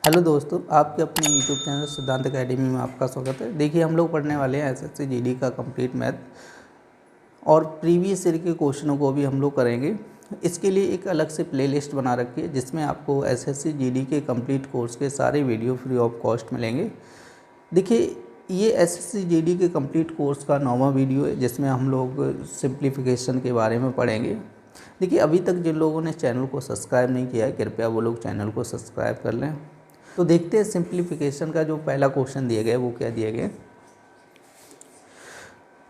Hello दोस्तों, आपके अपने यूट्यूब चैनल सिद्धांत अकेडमी में आपका स्वागत है। देखिए, हम लोग पढ़ने वाले हैं एसएससी जीडी का कंप्लीट मैथ और प्रीवियस ईयर के क्वेश्चनों को भी हम लोग करेंगे। इसके लिए एक अलग से प्लेलिस्ट बना रखी है जिसमें आपको एसएससी जीडी के कंप्लीट कोर्स के सारे वीडियो फ्री ऑफ कॉस्ट मिलेंगे। देखिए, ये एसएससी जीडी के कंप्लीट कोर्स का 9वां वीडियो है जिसमें हम लोग सिंप्लीफिकेशन के बारे में पढ़ेंगे। देखिए, अभी तक जिन लोगों ने चैनल को सब्सक्राइब नहीं किया है, कृपया वो लोग चैनल को सब्सक्राइब कर लें। तो देखते हैं सिंप्लीफिकेशन का जो पहला क्वेश्चन दिया गया है वो क्या दिया गया है।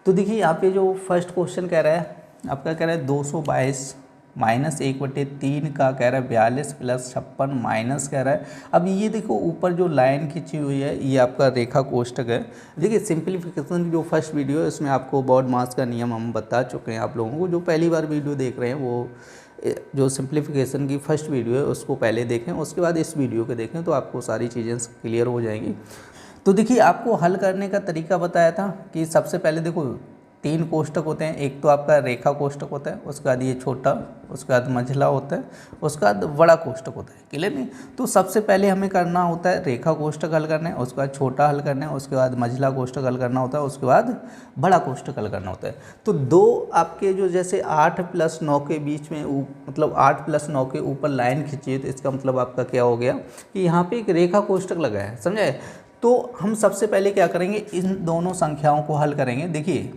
तो देखिए, यहाँ पे जो फर्स्ट क्वेश्चन कह रहा है, आपका कह रहा है 222 माइनस 1/3 का कह रहा है 42 प्लस 56 माइनस कह रहा है। अब ये देखो, ऊपर जो लाइन खींची हुई है ये आपका रेखा कोष्ठक है। देखिए, सिंप्लीफिकेशन की जो फर्स्ट वीडियो है उसमें आपको बॉड मास का नियम हम बता चुके हैं। आप लोगों को जो पहली बार वीडियो देख रहे हैं वो जो सिंप्लीफिकेशन की फर्स्ट वीडियो है उसको पहले देखें, उसके बाद इस वीडियो को देखें तो आपको सारी चीज़ें क्लियर हो जाएंगी। तो देखिए, आपको हल करने का तरीका बताया था कि सबसे पहले देखो 3 कोष्ठक होते हैं। एक तो आपका रेखा कोष्ठक होता है, उसके बाद ये छोटा, उसके बाद मंझला होता है, उसके बाद बड़ा कोष्ठक होता है। क्लियर नहीं? तो सबसे पहले हमें करना होता है रेखा कोष्ठक हल करना है, उसके बाद छोटा हल करना है, उसके बाद मंझला कोष्ठक हल करना होता है, उसके बाद बड़ा कोष्ठक हल करना होता है। तो दो आपके जो जैसे 8 प्लस 9 के बीच में मतलब 8 प्लस 9 के ऊपर लाइन खींची है, तो इसका मतलब आपका क्या हो गया कि यहाँ पे एक रेखा कोष्ठक लगा है। समझे? तो हम सबसे पहले क्या करेंगे, इन दोनों संख्याओं को हल करेंगे। देखिए,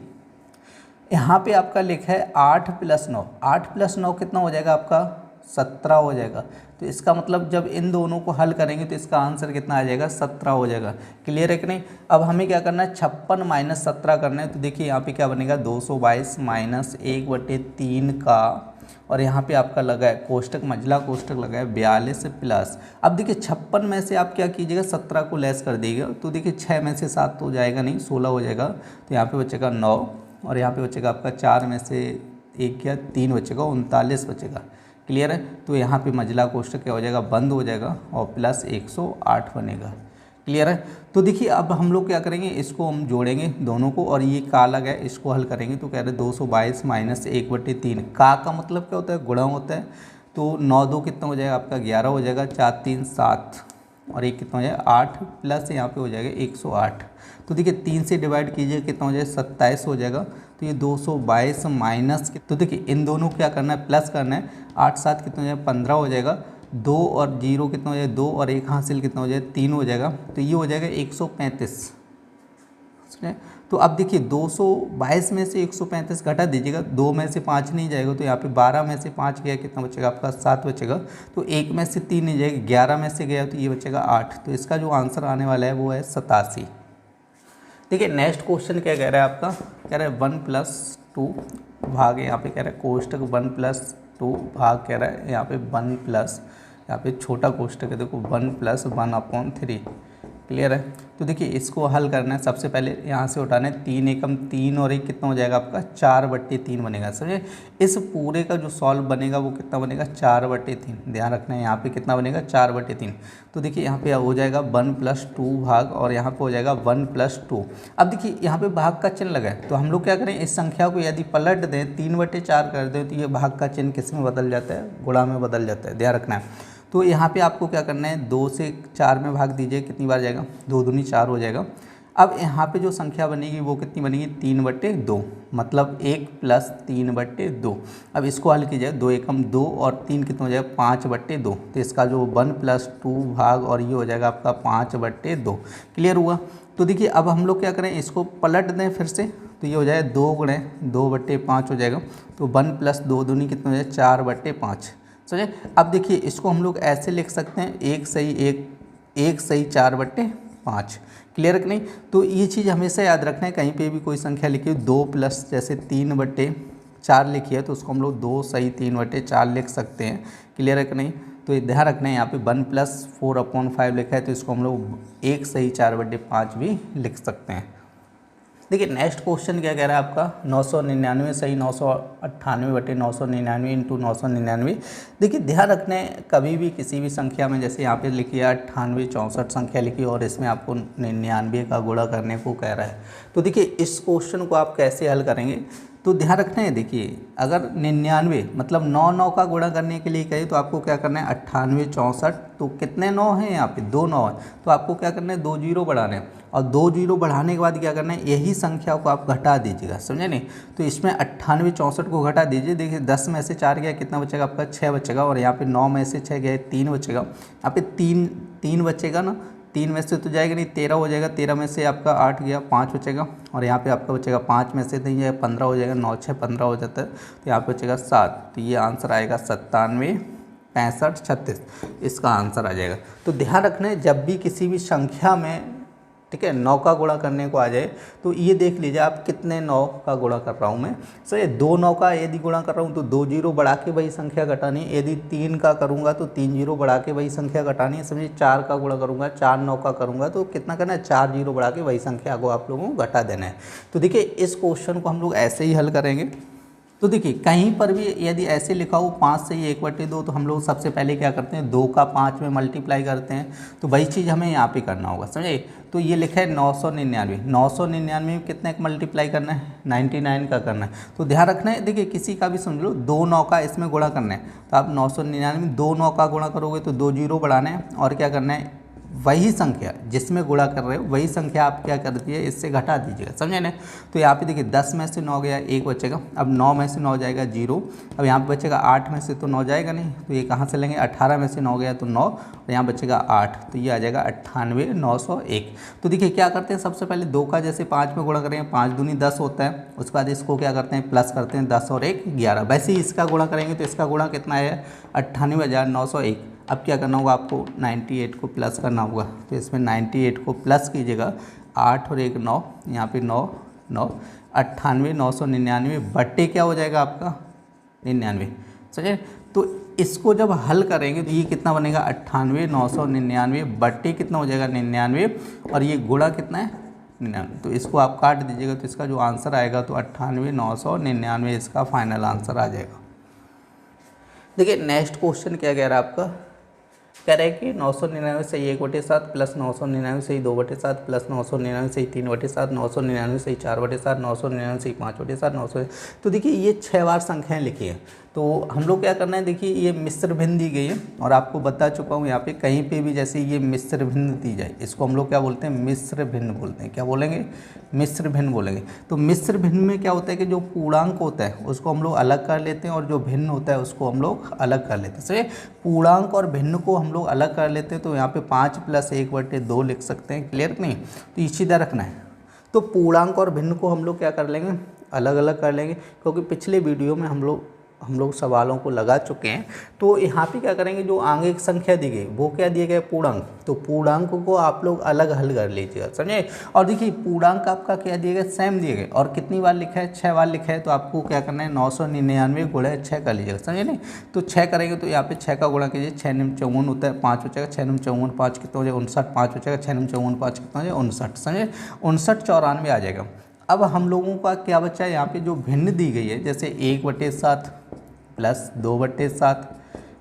यहाँ पे आपका लिखा है 8 प्लस 9, 8 प्लस 9 कितना हो जाएगा आपका 17 हो जाएगा। तो इसका मतलब जब इन दोनों को हल करेंगे तो इसका आंसर कितना आ जाएगा 17 हो जाएगा। क्लियर है कि नहीं? अब हमें क्या करना है, 56 माइनस 17 करना है। तो देखिए, यहाँ पे क्या बनेगा 222 माइनस 1/3 का, और यहाँ पे आपका लगा है कोष्ठक, मंझला कोष्ठक लगा है 42 प्लस। अब देखिए 56 में से आप क्या कीजिएगा, 17 को लेस कर दीजिएगा। तो देखिए 6 में से 7 तो जाएगा नहीं, 16 हो जाएगा। तो यहाँ पे बचेगा 9, और यहाँ पे बचेगा आपका 4 में से 1 या 3 बचेगा, 39 बचेगा। क्लियर है? तो यहाँ पे मंझला कोष्ठक क्या हो जाएगा, बंद हो जाएगा, और प्लस 108 बनेगा। क्लियर है? तो देखिए, अब हम लोग क्या करेंगे, इसको हम जोड़ेंगे दोनों को, और ये का लगा है इसको हल करेंगे। तो कह रहे 222 माइनस 1/3, का मतलब क्या होता है, गुणा होता है। तो 9 2 कितना हो जाएगा आपका 11 हो जाएगा, 4 3 7, और एक कितना हो जाएगा 8, प्लस यहाँ पे हो जाएगा 108। तो देखिए 3 से डिवाइड कीजिए, कितना हो जाएगा 27 हो जाएगा। तो ये 222 माइनस, तो देखिए इन दोनों को क्या करना है, प्लस करना है। 8 7 कितना हो जाएगा 15 हो जाएगा। 2 और 0 कितना हो जाएगा 2, और 1 हासिल कितना हो जाएगा 3 हो जाएगा। तो ये हो जाएगा 135। तो अब देखिए 222 में से 135 घटा दीजिएगा, 2 में से 5 नहीं जाएगा, तो यहाँ पे 12 में से 5 गया, कितना बचेगा आपका 7 बचेगा। तो 1 में से 3 नहीं जाएगा, 11 में से गया तो ये बचेगा 8। तो इसका जो आंसर आने वाला है वो है 87। देखिए, नेक्स्ट क्वेश्चन क्या कह रहा है आपका, कह रहा है 1+2 भाग, यहाँ पे कह रहा है कोष्ठक 1+2 भाग, कह रहा है यहाँ पे 1 प्लस, यहाँ पे छोटा कोष्ठक है, देखो 1+1/3। क्लियर है? तो देखिए, इसको हल करना है। सबसे पहले यहाँ से उठाना है 3 एकम 3, और 1 कितना हो जाएगा आपका 4/3 बनेगा। समझे? इस पूरे का जो सॉल्व बनेगा वो कितना बनेगा 4/3। ध्यान रखना है, यहाँ पे कितना बनेगा 4/3। तो देखिए यहाँ पे हो जाएगा 1+2 भाग, और यहाँ पे हो जाएगा 1+2। अब देखिए यहाँ पे भाग का चिन्ह लगा है, तो हम लोग क्या करें, इस संख्या को यदि पलट दें 3/4 कर दें तो ये भाग का चिन्ह किस में बदल जाता है, गुणा में बदल जाता है। ध्यान रखना है। तो यहाँ पे आपको क्या करना है, 2 से 4 में भाग दीजिए, कितनी बार जाएगा 2 दूनी 4 हो जाएगा। अब यहाँ पे जो संख्या बनेगी वो कितनी बनेगी 3/2, मतलब 1 प्लस 3/2। अब इसको हल कीजिए, 2 एकम 2, और 3 कितना हो जाएगा 5/2। तो इसका जो 1+2 भाग, और ये हो जाएगा आपका 5/2। क्लियर हुआ? तो देखिए, अब हम लोग क्या करें, इसको पलट दें फिर से, तो ये हो जाएगा 2 गुणे 2/5 हो जाएगा। तो 1 प्लस 2 दूनी कितना हो जाएगा 4/5। समझे? अब देखिए, इसको हम लोग ऐसे लिख सकते हैं, 1 सही 4/5। क्लियर कि नहीं? तो ये चीज़ हमेशा याद रखना है, कहीं पे भी कोई संख्या लिखी हो 2 प्लस जैसे 3/4 लिखी है तो उसको हम लोग 2 सही 3/4 लिख सकते हैं। क्लियर है कि नहीं? तो ये ध्यान रखना है, यहाँ पे 1+4/5 लिखा है तो इसको हम लोग 1 सही 4/5 भी लिख सकते हैं। देखिए, नेक्स्ट क्वेश्चन क्या कह रहा है आपका, 999 सही 998/999 इंटू 999। देखिए, ध्यान रखना है, कभी भी किसी भी संख्या में, जैसे यहाँ पे लिखी है 98 64 संख्या लिखी और इसमें आपको 99 का गुणा करने को कह रहा है। तो देखिए, इस क्वेश्चन को आप कैसे हल करेंगे, तो ध्यान रखना है, देखिए अगर 99 मतलब 9 का गुणा करने के लिए कहे तो आपको क्या करना है 98 64, तो कितने 9 हैं यहाँ पे 2 9 है, तो आपको क्या करना है 2 जीरो बढ़ाने हैं, और 2 जीरो बढ़ाने के बाद क्या करना है यही संख्या को आप घटा दीजिएगा, समझे नहीं। तो इसमें 98 64 को घटा दीजिए, देखिए 10 में से 4 गया कितना बचेगा आपका 6 बचेगा, और यहाँ पे 9 में से 6 गया 3 बचेगा, यहाँ पे 3 बचेगा ना, 3 में से तो जाएगा नहीं 13 हो जाएगा, 13 में से आपका 8 गया 5 बचेगा, और यहाँ पे आपका बचेगा 5 में से नहीं जाएगा 15 हो जाएगा, 9 6 15 हो जाता है, तो यहाँ पे बचेगा 7, तो ये आंसर आएगा 97 65 36, इसका आंसर आ जाएगा। तो ध्यान रखना है जब भी किसी भी संख्या में, ठीक है, 9 का गुणा करने को आ जाए तो ये देख लीजिए आप कितने 9 का गुणा कर रहा हूँ मैं। सो ये 2 9 का यदि गुणा कर रहा हूँ तो 2 जीरो बढ़ा के वही संख्या घटानी है, यदि 3 का करूँगा तो 3 जीरो बढ़ा के वही संख्या घटानी है, समझिए 4 का गुणा करूँगा 4 9 का करूँगा तो कितना करना है 4 जीरो बढ़ा के वही संख्या को आप लोगों को घटा देना है। तो देखिए इस क्वेश्चन को हम लोग ऐसे ही हल करेंगे। तो देखिए कहीं पर भी यदि ऐसे लिखा हो 5 से ही 1/2, तो हम लोग सबसे पहले क्या करते हैं 2 का 5 में मल्टीप्लाई करते हैं, तो वही चीज़ हमें यहाँ पे करना होगा, समझे। तो ये लिखा है 999, 999 में कितने का मल्टीप्लाई करना है 99 का करना है। तो ध्यान रखना है, देखिए किसी का भी समझ लो 2 9 का इसमें गुणा करना है, तो आप 999 में 2 9 का गुणा करोगे तो 2 जीरो बढ़ाना है, और क्या करना है वही संख्या जिसमें गुणा कर रहे हो वही संख्या आप क्या कर दीजिए इससे घटा दीजिएगा, समझे ना। तो यहाँ पे देखिए 10 में से 9 गया 1 बचेगा, अब 9 में से 9 जाएगा 0, अब यहाँ पे बचेगा 8 में से तो 9 जाएगा नहीं, तो ये कहाँ से लेंगे 18 में से 9 गया तो 9, और यहाँ बचेगा 8, तो ये आ जाएगा 98 901। तो देखिए क्या करते हैं सबसे पहले 2 का जैसे 5 में गुणा करेंगे 5 दूनी 10 होता है, उसके बाद इसको क्या करते हैं प्लस करते हैं 10 और 1 11, वैसे ही इसका गुणा करेंगे तो इसका गुणा कितना है 98,901। अब क्या करना होगा आपको 98 को प्लस करना होगा, तो इसमें 98 को प्लस कीजिएगा 8 और 1 9, यहाँ पे 9 9 98,999 बट्टे क्या हो जाएगा आपका 99, समझे। तो इसको जब हल करेंगे तो ये कितना बनेगा 98,999 बट्टे कितना हो जाएगा 99, और ये गुणा कितना है 99, तो इसको आप काट दीजिएगा तो इसका जो आंसर आएगा तो 98,999 इसका फाइनल आंसर आ जाएगा। देखिए नेक्स्ट क्वेश्चन क्या कह रहा है आपका, कह रहा है कि 999 से 1/7 प्लस 999 से 2/7 प्लस 999 से 3/7 999 से 4/7 999 से 5/7 900। तो देखिए ये 6 बार संख्याएं लिखी हैं, तो हम लोग क्या करना है, देखिए ये मिश्र भिन्न दी गई है, और आपको बता चुका हूँ यहाँ पे कहीं पे भी जैसे ये मिश्र भिन्न दी जाए इसको हम लोग क्या बोलते हैं मिश्र भिन्न बोलते हैं, क्या बोलेंगे मिश्र भिन्न बोलेंगे। तो मिश्र भिन्न में क्या होता है कि जो पूर्णांक होता है उसको हम लोग अलग कर लेते हैं, और जो भिन्न होता है उसको हम लोग अलग कर लेते हैं। सही, पूर्णांक और भिन्न को हम लोग अलग कर लेते हैं, तो यहाँ पे 5 + 1/2 लिख सकते हैं, क्लियर नहीं। तो ये सीधा रखना है। तो पूर्णांक और भिन्न को हम लोग क्या कर लेंगे अलग अलग कर लेंगे, क्योंकि पिछले वीडियो में हम लोग सवालों को लगा चुके हैं। तो यहाँ पे क्या करेंगे, जो आगे एक संख्या दी गई वो क्या दिए गए पूर्णांक, तो पूर्णांक को आप लोग अलग हल कर लीजिएगा, समझे। और देखिए पूर्णांक आपका क्या दिए गए सेम दिए गए, और कितनी बार लिखा है 6 बार लिखा है, तो आपको क्या करना है 999 गुणा 6 कर लीजिएगा, समझे नहीं। तो 6 करेंगे तो यहाँ पे 6 का गुणा कीजिए, 6 × 54 होता है 5 बचेगा, 6 × 54 5 कितना हो जाएगा 59, 5 बचेगा, 6 × 54 5 कितना हो जाएगा 59, समझे 59 94 आ जाएगा। अब हम लोगों का क्या बचा है यहाँ पे जो भिन्न दी गई है, जैसे 1/7 plus 2/7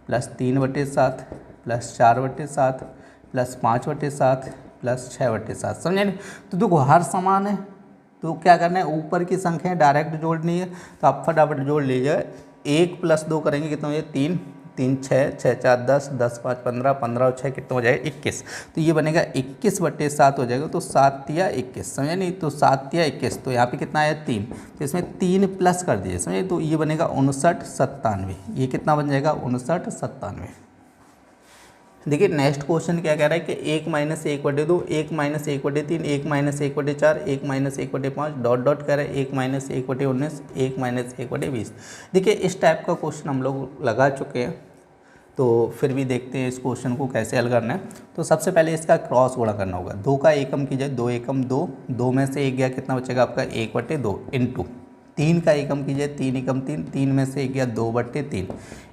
plus 3/7 plus 4/7 plus 5/7 plus 6/7, समझे नहीं। तो देखो हर समान है, तो क्या करना है ऊपर की संख्या डायरेक्ट जोड़नी है, तो आप फटाफट जोड़ लीजिए। 1 + 2 करेंगे कितना हो जाए 3 3 6 6 4 10 10 5 15 15 और 6 कितना हो जाएगा 21, तो ये बनेगा 21/7 हो जाएगा, तो 7 × 21, समझे नहीं। तो 7 × 21, तो यहाँ पे कितना आया 3, तो इसमें 3 प्लस कर दीजिए, समझे। तो ये बनेगा 59 97, ये कितना बन जाएगा 59 97। देखिए नेक्स्ट क्वेश्चन क्या कह रहा है कि 1 - 1/2 1 - 1/3 1 - 1/4 1 - 1/5 डॉट डॉट कह रहा है 1 - 1/19 1 - 1/20। देखिए इस टाइप का क्वेश्चन हम लोग लगा चुके हैं, तो फिर भी देखते हैं इस क्वेश्चन को कैसे हल करना है। तो सबसे पहले इसका क्रॉस गुणा करना होगा, 2 का एकम कीजिए, 2 एकम 2, 2 में से 1 गया कितना बचेगा आपका 1/2 इंटू 3 का एकम कीजिए, 3 एकम 3, 3 में से 1 गया 2/3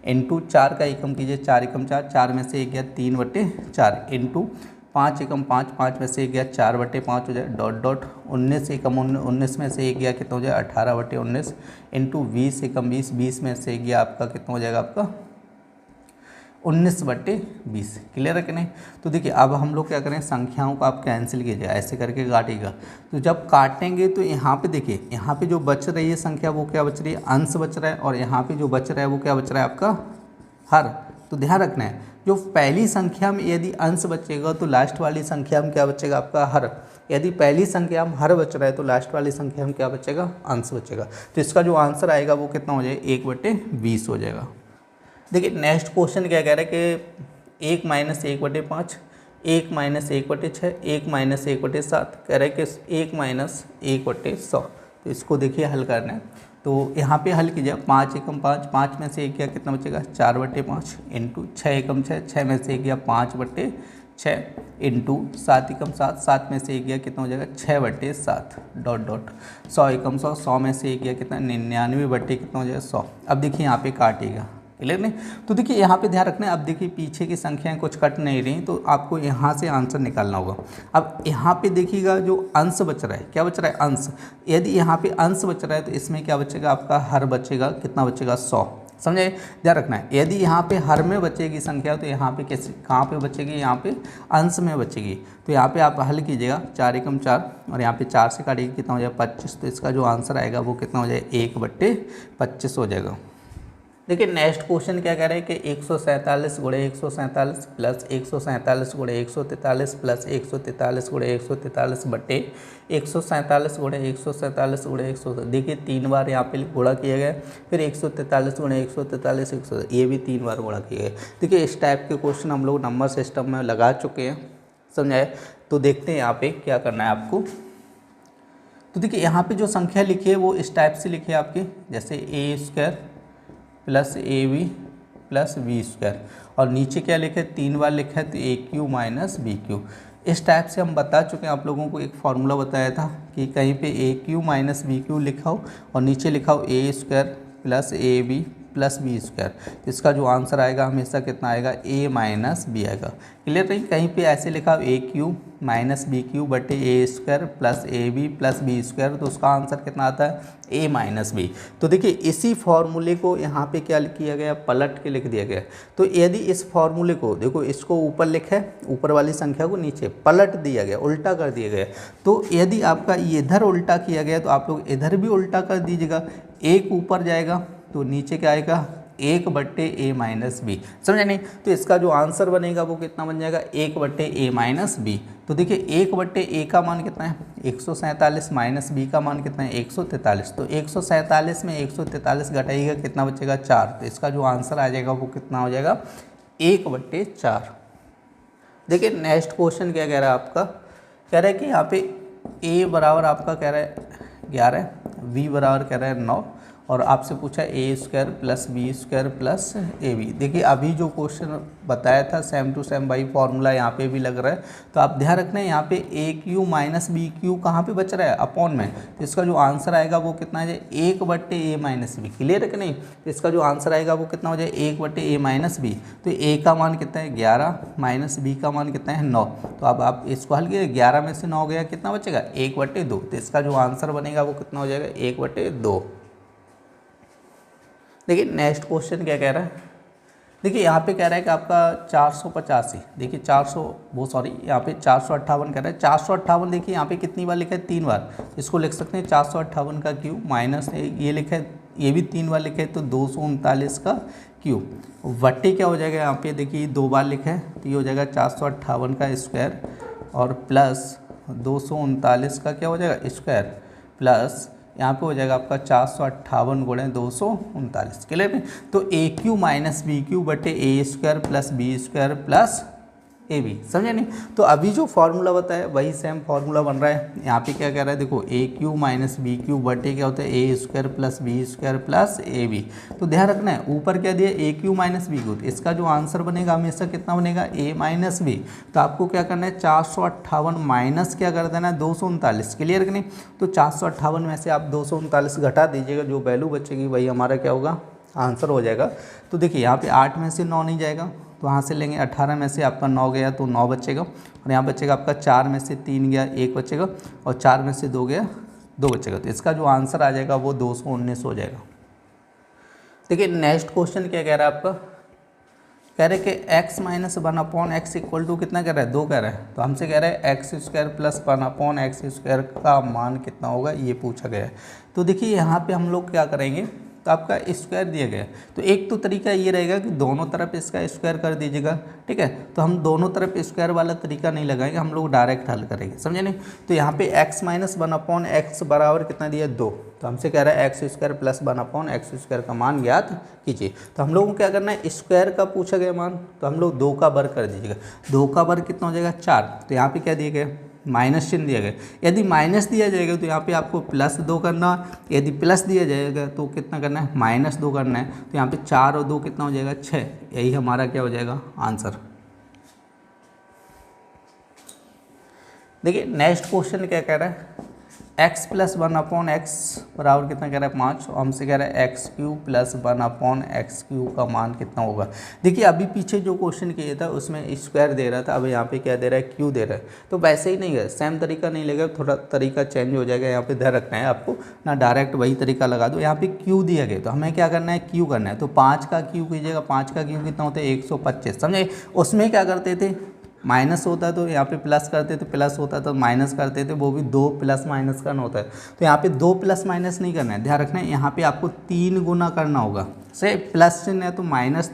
इंटू 4 का एकम कीजिए, 4 एकम 4, 4 में से 1 गया 3/4 इंटू 5 एकम 5, 5 में से 1 गया 4/5 हो जाए डॉट डॉट 19 एकम 19 में से 1 गया कितना हो जाए 18/19 इंटू 20 एकम 20, 20 में से 1 गया आपका कितना हो जाएगा आपका 19/20। क्लियर है कि नहीं। तो देखिए अब हम लोग क्या करें, संख्याओं को आप कैंसिल कीजिएगा, ऐसे करके काटिएगा। तो जब काटेंगे तो यहाँ पे देखिए, यहाँ पे जो बच रही है संख्या वो क्या बच रही है, अंश बच रहा है, और यहाँ पे जो बच रहा है वो क्या बच रहा है आपका, हर। तो ध्यान रखना है, जो पहली संख्या में यदि अंश बचेगा तो लास्ट वाली संख्या में क्या बचेगा आपका, हर। यदि पहली संख्या में हर बच रहा है तो लास्ट वाली संख्या में क्या बचेगा, अंश बचेगा। तो इसका जो आंसर आएगा वो कितना हो जाएगा, 1/20 हो जाएगा। देखिए नेक्स्ट क्वेश्चन क्या कह रहा है कि 1 - 1/5, 1 - 1/6, 1 - 1/7, कह रहा है कि 1 - 1/100। तो इसको देखिए हल करना है। तो यहाँ पे हल कीजिए, 5 एकम 5, 5 में से 1 गया कितना बचेगा, 4/5 इंटू 6 एकम 6, 6 में से 1 गया 5/6 इंटू 7 एकम 7, 7 में से 1 गया कितना हो जाएगा, 6/7 डॉट डॉट 100 एकम 100, 100 में से 1 गया कितना, 99 कितना हो जाएगा 100। अब देखिए यहाँ पे काटिएगा, क्लियर नहीं। तो देखिए यहाँ पे ध्यान रखना है, अब देखिए पीछे की संख्याएं कुछ कट नहीं रही, तो आपको यहाँ से आंसर निकालना होगा। अब यहाँ पे देखिएगा जो अंश बच रहा है, क्या बच रहा है, अंश। यदि यहाँ पे अंश बच रहा है तो इसमें क्या बचेगा आपका, हर बचेगा, कितना बचेगा, 100। समझे, ध्यान रखना है। यदि यहाँ पे हर में बचेगी संख्या तो यहाँ पे कैसे, कहाँ पे बचेगी, यहाँ पे अंश में बचेगी। तो यहाँ पे आप हल कीजिएगा, 4 एकम 4, और यहाँ पे 4 से काटिएगा कितना हो जाएगा, 25। तो इसका जो आंसर आएगा वो कितना हो जाएगा, 1/25 हो जाएगा। देखिए नेक्स्ट क्वेश्चन क्या कह रहा है कि 147 × 147 प्लस 147 × 143 प्लस 143 × 143 बटे 147 × 147 × 100। देखिए 3 बार यहाँ पे गुणा किया गया, फिर 143 × 143 100, ये भी 3 बार गुणा किया गया। देखिए इस टाइप के क्वेश्चन हम लोग नंबर सिस्टम में लगा चुके हैं, समझाए। तो देखते हैं यहाँ पे क्या करना है आपको। तो देखिए यहाँ पे जो संख्या लिखी है वो इस टाइप से लिखी है आपकी, जैसे a² plus AB plus B², और नीचे क्या लिखा है, 3 बार लिखा है, तो AQ माइनस BQ। इस टाइप से हम बता चुके हैं, आप लोगों को एक फार्मूला बताया था कि कहीं पे AQ माइनस BQ लिखा हो और नीचे लिखा हो A² plus AB plus B²। इसका जो आंसर आएगा हमेशा कितना आएगा, A माइनस B आएगा। क्लियर नहीं, कहीं पे ऐसे लिखा हो AQ माइनस BQ बटे A² plus AB plus B², तो उसका आंसर कितना आता है, A माइनस B। तो देखिए इसी फॉर्मूले को यहाँ पे क्या किया गया, पलट के लिख दिया गया। तो यदि इस फॉर्मूले को देखो, इसको ऊपर लिखा है, ऊपर वाली संख्या को नीचे पलट दिया गया, उल्टा कर दिया गया। तो यदि आपका इधर उल्टा किया गया तो आप लोग इधर भी उल्टा कर दीजिएगा, 1 ऊपर जाएगा तो नीचे क्या आएगा, 1/A माइनस B। समझे नहीं। तो इसका जो आंसर बनेगा वो कितना बन जाएगा, 1/A माइनस B। तो देखिए 1/A का मान कितना है, 147 माइनस B का मान कितना है, 143। तो 147 में 143 घटाइएगा कितना बचेगा, 4। तो इसका जो आंसर आ जाएगा वो कितना हो जाएगा, 1/4। देखिए नेक्स्ट क्वेश्चन क्या कह रहा है आपका, कह रहा है कि यहाँ पे A बराबर आपका कह रहा है 11, B बराबर कह रहा है 9, और आपसे पूछा A² plus B² plus AB। देखिए अभी जो क्वेश्चन बताया था सेम टू सेम भाई फॉर्मूला यहाँ पे भी लग रहा है। तो आप ध्यान रखना है, यहाँ पे AQ माइनस BQ कहाँ पे बच रहा है, अपॉन में। तो इसका जो आंसर आएगा वो कितना है, 1/A माइनस B। क्लियर है कि नहीं। तो इसका जो आंसर आएगा वो कितना हो जाए, 1/A माइनस B। तो A का मान कितना है, 11, माइनस B का मान कितना है, 9। तो अब आप इसको हल कीजिए, 11 में से 9 गया कितना बचेगा, 1/2। तो इसका जो आंसर बनेगा वो कितना हो जाएगा, 1/2। देखिए नेक्स्ट क्वेश्चन क्या कह रहा है, देखिए यहाँ पे कह रहा है कि आपका 485, देखिए 458 यहाँ पे 458 कह रहा है। 458 देखिए यहाँ पे कितनी बार लिखा है, 3 बार। इसको लिख सकते हैं 458 का क्यूब माइनस ये लिखा है, ये भी 3 बार लिखा है, तो 239 का क्यूब वट्टे क्या हो जाएगा, यहाँ पे देखिए 2 बार लिखा है, तो ये हो जाएगा 458 का स्क्वायर, और प्लस 239 का क्या हो जाएगा, स्क्वायर, प्लस यहाँ पे हो जाएगा आपका 458 गुणे 239। क्लियर है। तो AQ माइनस BQ बटे A² plus B² plus AB। समझे नहीं। तो अभी जो फार्मूला बताया वही सेम फार्मूला बन रहा है। यहाँ पे क्या कह रहा है, देखो AQ माइनस BQ बटे क्या होता है, A² plus B² plus AB। तो ध्यान रखना है, ऊपर क्या दिया, AQ माइनस BQ। तो इसका जो आंसर बनेगा हमेशा कितना बनेगा, A माइनस B। तो आपको क्या करना है, 458 माइनस क्या कर देना है, 239। क्लियर कि नहीं। तो 458 में से आप 239 घटा दीजिएगा, जो वैल्यू बचेगी वही हमारा क्या होगा, आंसर हो जाएगा। तो देखिए यहाँ पे 8 में से 9 नहीं जाएगा, तो वहाँ से लेंगे 18 में से आपका 9 गया तो 9 बचेगा, और यहाँ बचेगा आपका 4 में से 3 गया 1 बचेगा, और 4 में से 2 गया 2 बचेगा। तो इसका जो आंसर आ जाएगा वो 219 हो जाएगा। देखिए नेक्स्ट क्वेश्चन क्या कह रहा है आपका, कह रहे कि x minus 1/x equal to कितना कह रहा है 2 कह रहा है, तो हमसे कह रहा है x square plus 1/x square का मान कितना होगा ये पूछा गया है। तो देखिए यहाँ पे हम लोग क्या करेंगे, तो आपका स्क्वायर दिया गया है, तो एक तो तरीका ये रहेगा कि दोनों तरफ इसका स्क्वायर कर दीजिएगा, ठीक है। तो हम दोनों तरफ स्क्वायर वाला तरीका नहीं लगाएंगे, हम लोग डायरेक्ट हल करेंगे, समझे नहीं। तो यहाँ पे x माइनस 1/x बराबर कितना दिया 2, तो हमसे कह रहा है x square plus 1/x square का मान ज्ञात कीजिए। तो हम लोगों को क्या करना है, स्क्वायर का पूछा गया मान, तो हम लोग 2 का वर्ग कर दीजिएगा, 2 का वर्ग कितना हो जाएगा 4। तो यहाँ पे क्या दिया गया, माइनस चिन्ह दिया गया। यदि माइनस दिया जाएगा तो यहाँ पे आपको +2 करना, यदि प्लस दिया जाएगा तो कितना करना है -2 करना है। तो यहाँ पे 4 और 2 कितना हो जाएगा 6, यही हमारा क्या हो जाएगा आंसर। देखिए नेक्स्ट क्वेश्चन क्या कह रहा है, x प्लस 1/x बराबर कितना कह रहा है 5, और हमसे कह रहा है x³ प्लस 1/x³ का मान कितना होगा। देखिए अभी पीछे जो क्वेश्चन किया था उसमें स्क्वायर दे रहा था, अब यहाँ पे क्या दे रहा है क्यू दे रहा है, तो वैसे ही नहीं है, सेम तरीका नहीं लगेगा, थोड़ा तरीका चेंज हो जाएगा। यहाँ पे ध्यान रखना है आपको ना, डायरेक्ट वही तरीका लगा दो। यहाँ पे क्यू दिया गया तो हमें क्या करना है क्यू करना है, तो 5 का क्यू कीजिएगा, 5 का क्यू कितना होता है 125, समझे। उसमें क्या करते थे माइनस होता है तो यहाँ पे प्लस करते थे, प्लस होता है तो माइनस करते थे, वो भी 2 प्लस माइनस करना होता है। तो यहाँ पे 2 प्लस माइनस नहीं करना है, ध्यान रखना है यहाँ पे आपको 3 गुना करना होगा। से प्लस चिन्ह है तो माइनस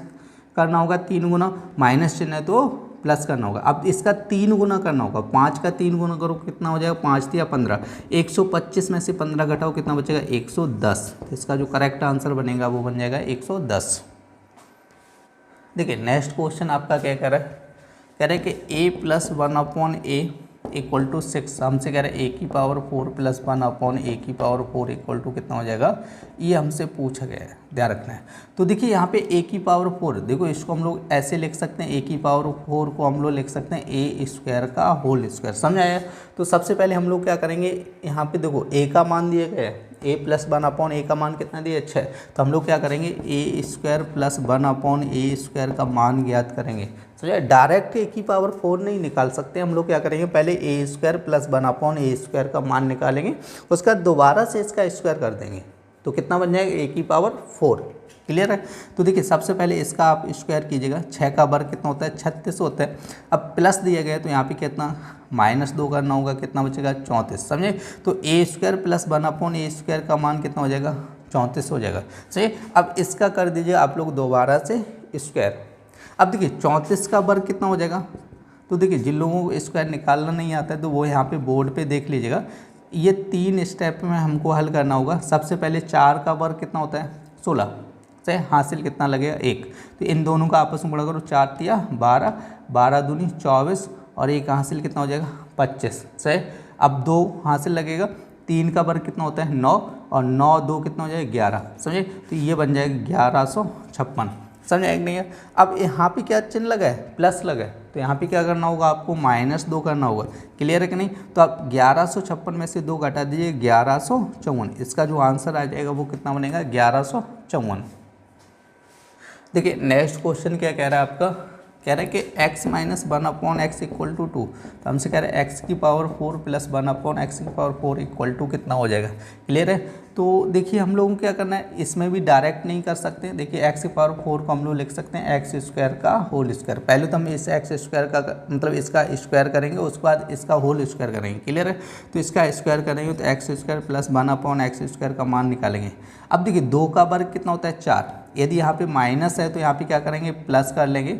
करना होगा, 3 गुना, माइनस चिन्ह है तो प्लस करना होगा। अब इसका 3 गुना करना होगा, 5 का 3 गुना करो कितना हो जाएगा 5 या 15, 125 में से 15 घटाओ कितना बचेगा 110। तो इसका जो करेक्ट आंसर बनेगा वो बन जाएगा 110। देखिए नेक्स्ट क्वेश्चन आपका क्या कह रहा है, कह रहे हैं कि a plus 1/a equal to 6, हमसे कह रहे हैं a की पावर 4 प्लस 1/a की पावर 4 इक्वल टू कितना हो जाएगा, ये हमसे पूछा गया है, ध्यान रखना है। तो देखिए यहाँ पे a की पावर 4, देखो इसको हम लोग ऐसे लिख सकते हैं, a की पावर 4 को हम लोग लिख सकते हैं a स्क्वायर का होल स्क्वायर, समझ आया। तो सबसे पहले हम लोग क्या करेंगे, यहाँ पे देखो a का मान दिया गया है, a प्लस 1/a का मान कितना दिया 6, तो हम लोग क्या करेंगे a square plus 1/a square का मान ज्ञात करेंगे। तो डायरेक्ट a की पावर 4 नहीं निकाल सकते, हम लोग क्या करेंगे पहले a square plus 1/a square का मान निकालेंगे, उसका दोबारा से इसका स्क्वायर कर देंगे, तो कितना बन जाएगा a की पावर 4, क्लियर है। तो देखिए सबसे पहले इसका आप स्क्वायर कीजिएगा, 6 का वर्ग कितना होता है 36 होता है। अब प्लस दिया गया है तो यहाँ पे कितना -2 करना होगा, कितना बचेगा 34, समझे। तो a square plus 1/a square का मान कितना हो जाएगा 34 हो जाएगा, सही। अब इसका कर दीजिए आप लोग दोबारा से स्क्वायर। अब देखिए 34 का वर्ग कितना हो जाएगा, तो देखिए जिन लोगों को स्क्वायर निकालना नहीं आता है तो वो यहाँ पे बोर्ड पे देख लीजिएगा, ये 3 स्टेप में हमको हल करना होगा। सबसे पहले 4 का वर्ग कितना होता है 16 से हासिल कितना लगेगा 1, तो इन दोनों का आपस में गुणा करो, 4 तिया 12, 12 दूनी 24 और 1 हासिल कितना हो जाएगा 25 से। अब 2 हासिल लगेगा, 3 का वर्ग कितना होता है 9 और 9 2 कितना हो जाएगा 11, समझे। तो ये बन जाएगा 1156, समझ आएगा नहीं है। अब यहाँ पे क्या चिन्ह लगा है प्लस लगा है, तो यहाँ पे क्या करना होगा आपको -2 करना होगा, क्लियर है कि नहीं। तो आप 1156 में से 2 घटा दीजिए 1154, इसका जो आंसर आ जाएगा वो कितना बनेगा 1154। देखिए नेक्स्ट क्वेश्चन क्या कह रहा है आपका, कह रहा है कि x minus 1/x equal to 2, तो हमसे कह रहा है x की पावर 4 प्लस 1/x की पावर 4 इक्वल टू कितना हो जाएगा, क्लियर है। तो देखिए हम लोगों को क्या करना है, इसमें भी डायरेक्ट नहीं कर सकते। देखिए x की पावर 4 को हम लोग लिख सकते हैं x स्क्वायर का होल स्क्वायर। पहले तो हम इस x स्क्वायर का मतलब इसका स्क्वायर करेंगे, उसके बाद इसका होल स्क्वायर करेंगे, क्लियर है। तो इसका स्क्वायर करेंगे तो x square plus 1/x square का मान निकालेंगे। अब देखिए 2 का वर्ग कितना होता है 4, यदि यहाँ पे माइनस है तो यहाँ पे क्या करेंगे प्लस कर लेंगे,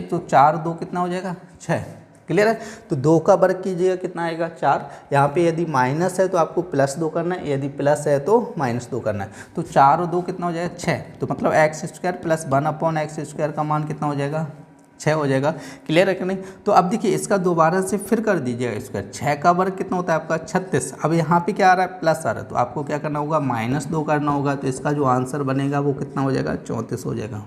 तो 4 2 कितना हो जाएगा 6, क्लियर है। तो 2 का वर्ग कीजिएगा कितना आएगा 4, यहाँ पे यदि माइनस है तो आपको +2 करना है, यदि प्लस है तो -2 करना है। तो 4 और 2 कितना हो जाएगा 6, तो मतलब x square plus 1/x square का मान कितना हो जाएगा 6 हो जाएगा, क्लियर है कि नहीं। तो अब देखिए इसका दोबारा से फिर कर दीजिएगा स्क्वायर, 6 का वर्ग कितना होता है आपका 36। अब यहाँ पे क्या आ रहा है प्लस आ रहा है, तो आपको क्या करना होगा -2 करना होगा, तो इसका जो आंसर बनेगा वो कितना हो जाएगा 34 हो जाएगा।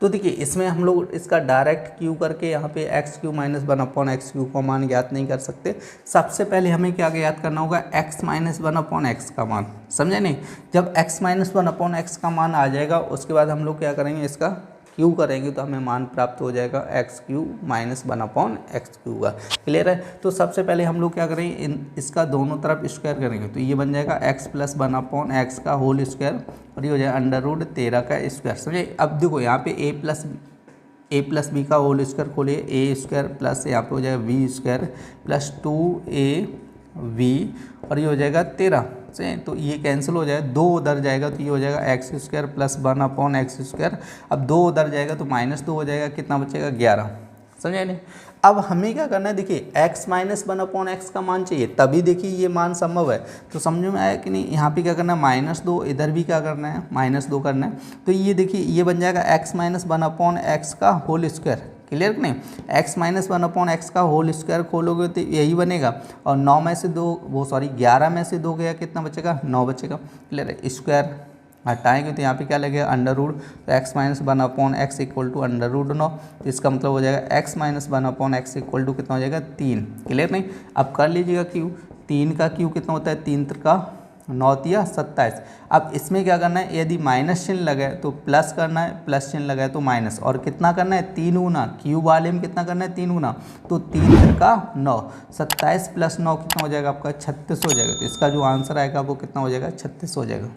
तो देखिए इसमें हम लोग इसका डायरेक्ट क्यू करके यहाँ पे x³ माइनस 1/x³ का मान ज्ञात नहीं कर सकते। सबसे पहले हमें क्या ज्ञात करना होगा x माइनस 1/x का मान, समझे नहीं। जब x माइनस 1/x का मान आ जाएगा उसके बाद हम लोग क्या करेंगे इसका क्यू करेंगे तो हमें मान प्राप्त हो जाएगा x³ माइनस 1/x³ का, क्लियर है। तो सबसे पहले हम लोग क्या करेंगे इसका दोनों तरफ स्क्वायर करेंगे, तो ये बन जाएगा x प्लस 1/x का होल स्क्वायर और ये हो जाएगा √13 का स्क्वायर, समझे। अब देखो यहाँ पे a plus A plus B का होल स्क्वायर खोलिए, ए स्क्वायर प्लस यहाँ पे हो जाएगा वी स्क्वायर प्लस 2ab और ये हो जाएगा 13 से, तो ये कैंसिल हो जाएगा, 2 उधर जाएगा तो ये हो जाएगा x square plus 1/x square. अब 2 उधर जाएगा तो -2 हो जाएगा, कितना बचेगा 11। समझे नहीं? अब हमें क्या करना है, देखिए x माइनस 1/x का मान चाहिए, तभी देखिए ये मान संभव है। तो समझ में आया कि नहीं? यहाँ पे क्या करना है -2, इधर भी क्या करना है -2 करना है। तो ये देखिए ये बन जाएगा x माइनस 1/x का होल स्क्वायर। क्लियर कि नहीं? x माइनस 1/x का होल स्क्वायर खोलोगे तो यही बनेगा, और 9 में से 2 11 में से 2 गया, कितना बचेगा 9 बचेगा। क्लियर है? स्क्वायर हटाएंगे तो यहाँ पे क्या लगेगा अंडर रूट, तो x minus 1/x equal to under root 9, तो इसका मतलब हो जाएगा x minus 1/x equal to कितना हो जाएगा 3। क्लियर नहीं? अब कर लीजिएगा क्यू, 3 का क्यू कितना होता है, 3 का 9 या 27। अब इसमें क्या करना है, यदि माइनस चिन्ह लगाए तो प्लस करना है, प्लस चिन्ह लगाए तो माइनस, और कितना करना है 3 गुना, क्यूब वाले में कितना करना है 3 गुना, तो 3 का 9, 27 प्लस 9 कितना हो जाएगा आपका 36 हो जाएगा। तो इसका जो आंसर आएगा वो कितना हो जाएगा 36 हो जाएगा।